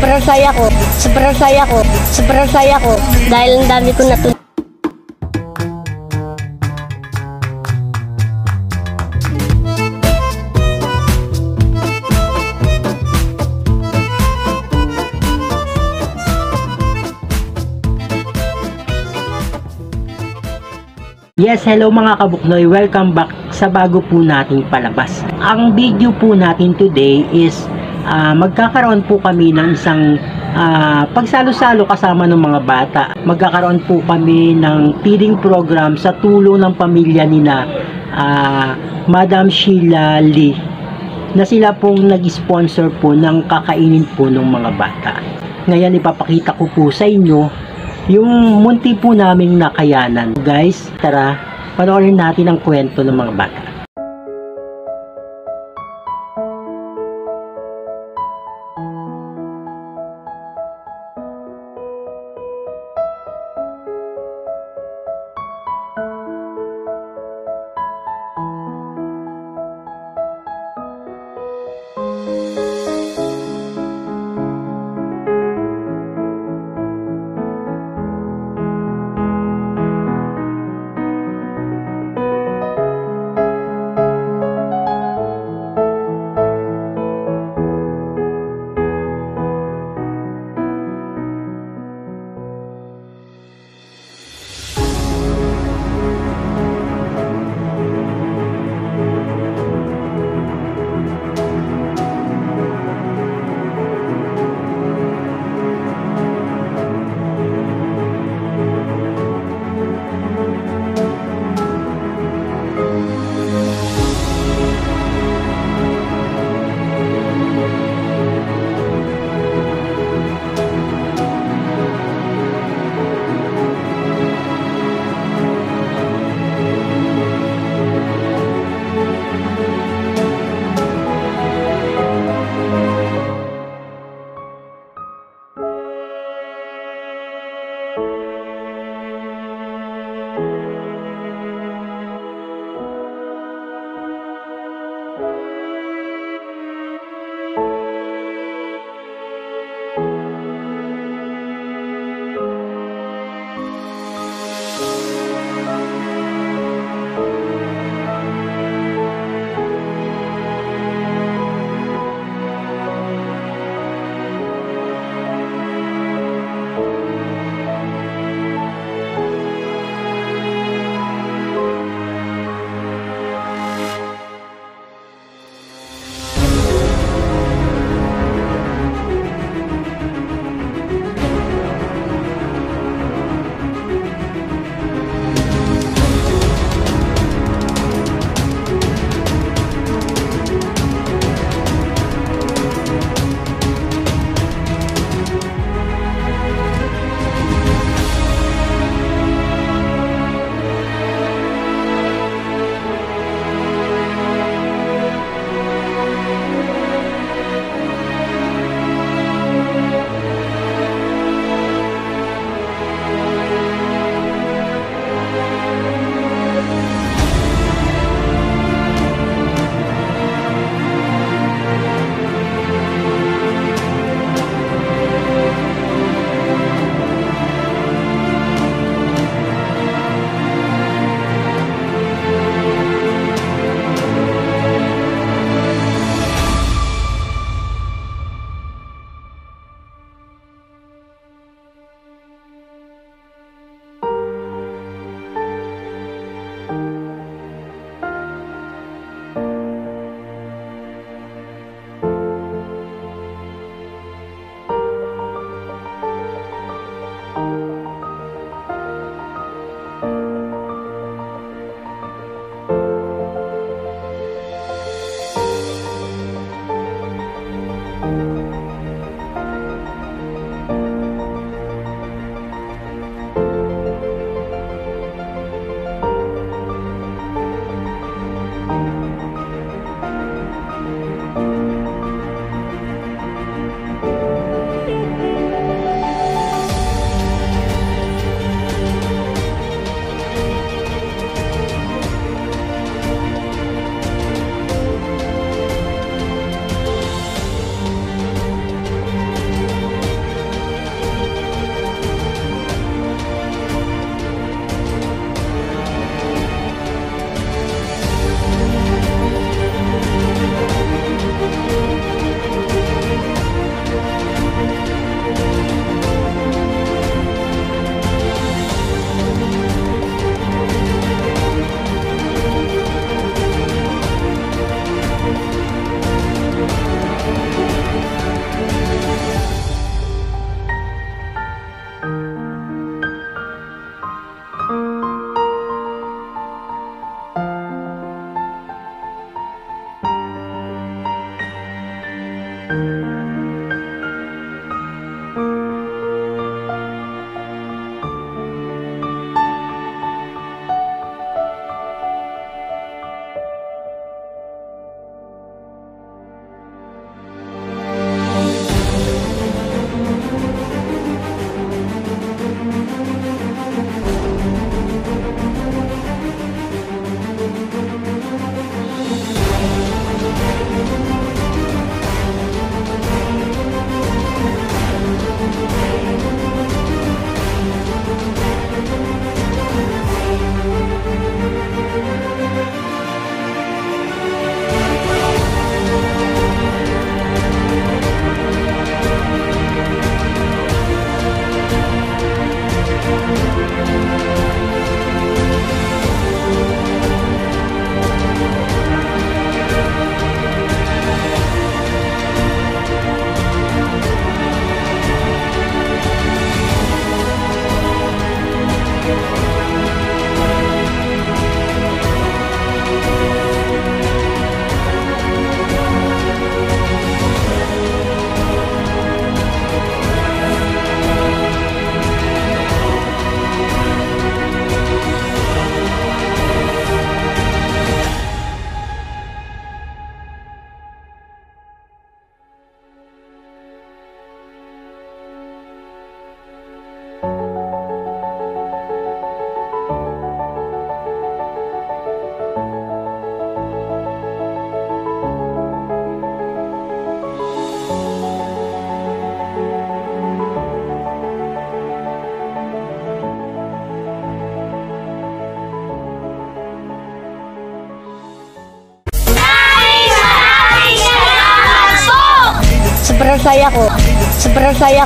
sobrang saya ko dahil ang dami ko natutunan. Yes, hello mga kabuknoy, welcome back sa bago po nating palabas. Ang video po natin today is magkakaroon po kami ng isang pagsalo-salo kasama ng mga bata. Magkakaroon po kami ng feeding program sa tulong ng pamilya nina Madam Sheila Lee, na sila pong nag-sponsor po ng kakainin po ng mga bata. Ngayon ipapakita ko po sa inyo yung munti po naming nakayanan. Guys, tara, panoorin natin ang kwento ng mga bata. Sobrang saya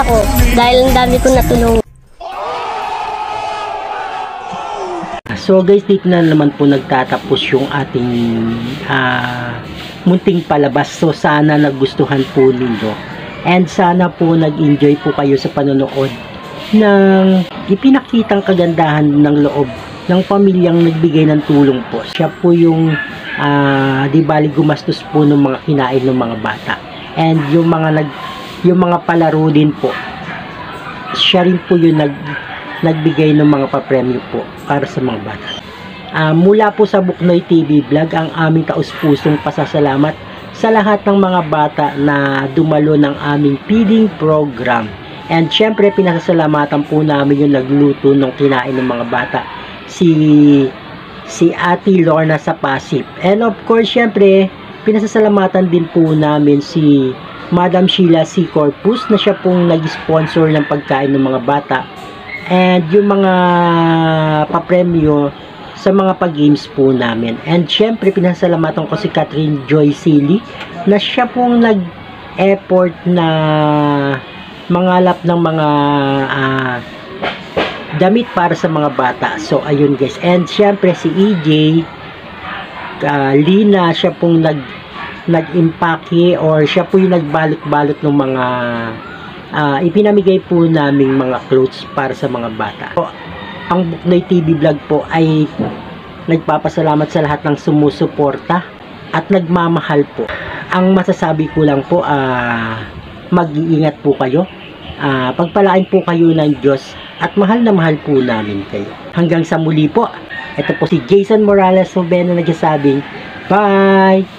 ko dahil ang dami ko natulungan. So guys, dito na naman po nagtatapos yung ating munting palabas. So sana nagustuhan po ninyo. And sana po nag-enjoy po kayo sa panonood ng ipinakitang kagandahan ng loob ng pamilyang nagbigay ng tulong po. Siya po yung di bali gumastos po ng mga kinain ng mga bata. And yung mga palaro din po. Siya rin po yung nagbigay ng mga papremyo po para sa mga bata. Mula po sa Buknoy TV Vlog, ang aming taus-pusong pasasalamat sa lahat ng mga bata na dumalo ng aming feeding program. And syempre, pinasasalamatan po namin yung nagluto ng kinain ng mga bata, si Ate Lorna sa Pasip. And of course, syempre, pinasasalamatan din po namin si Madam Sheila C. Corpus na siya pong nag-sponsor ng pagkain ng mga bata. And yung mga papremyo sa mga pag-games po namin. And syempre, pinasalamatan ko si Catherine Joy Silly na siya pong nag-effort na mangalap ng mga damit para sa mga bata. So, ayun guys. And syempre, si EJ Lina, siya pong nag-impake or siya po yung nagbalot-balot ng mga ipinamigay po naming mga clothes para sa mga bata. So, ang Buknoy TV Vlog po ay nagpapasalamat sa lahat ng sumusuporta at nagmamahal po. Ang masasabi ko lang po, mag-iingat po kayo. Pagpalain po kayo ng Diyos at mahal na mahal po namin kayo. Hanggang sa muli po. Ito po si Jason Morales Sobeno nagsasabing, bye!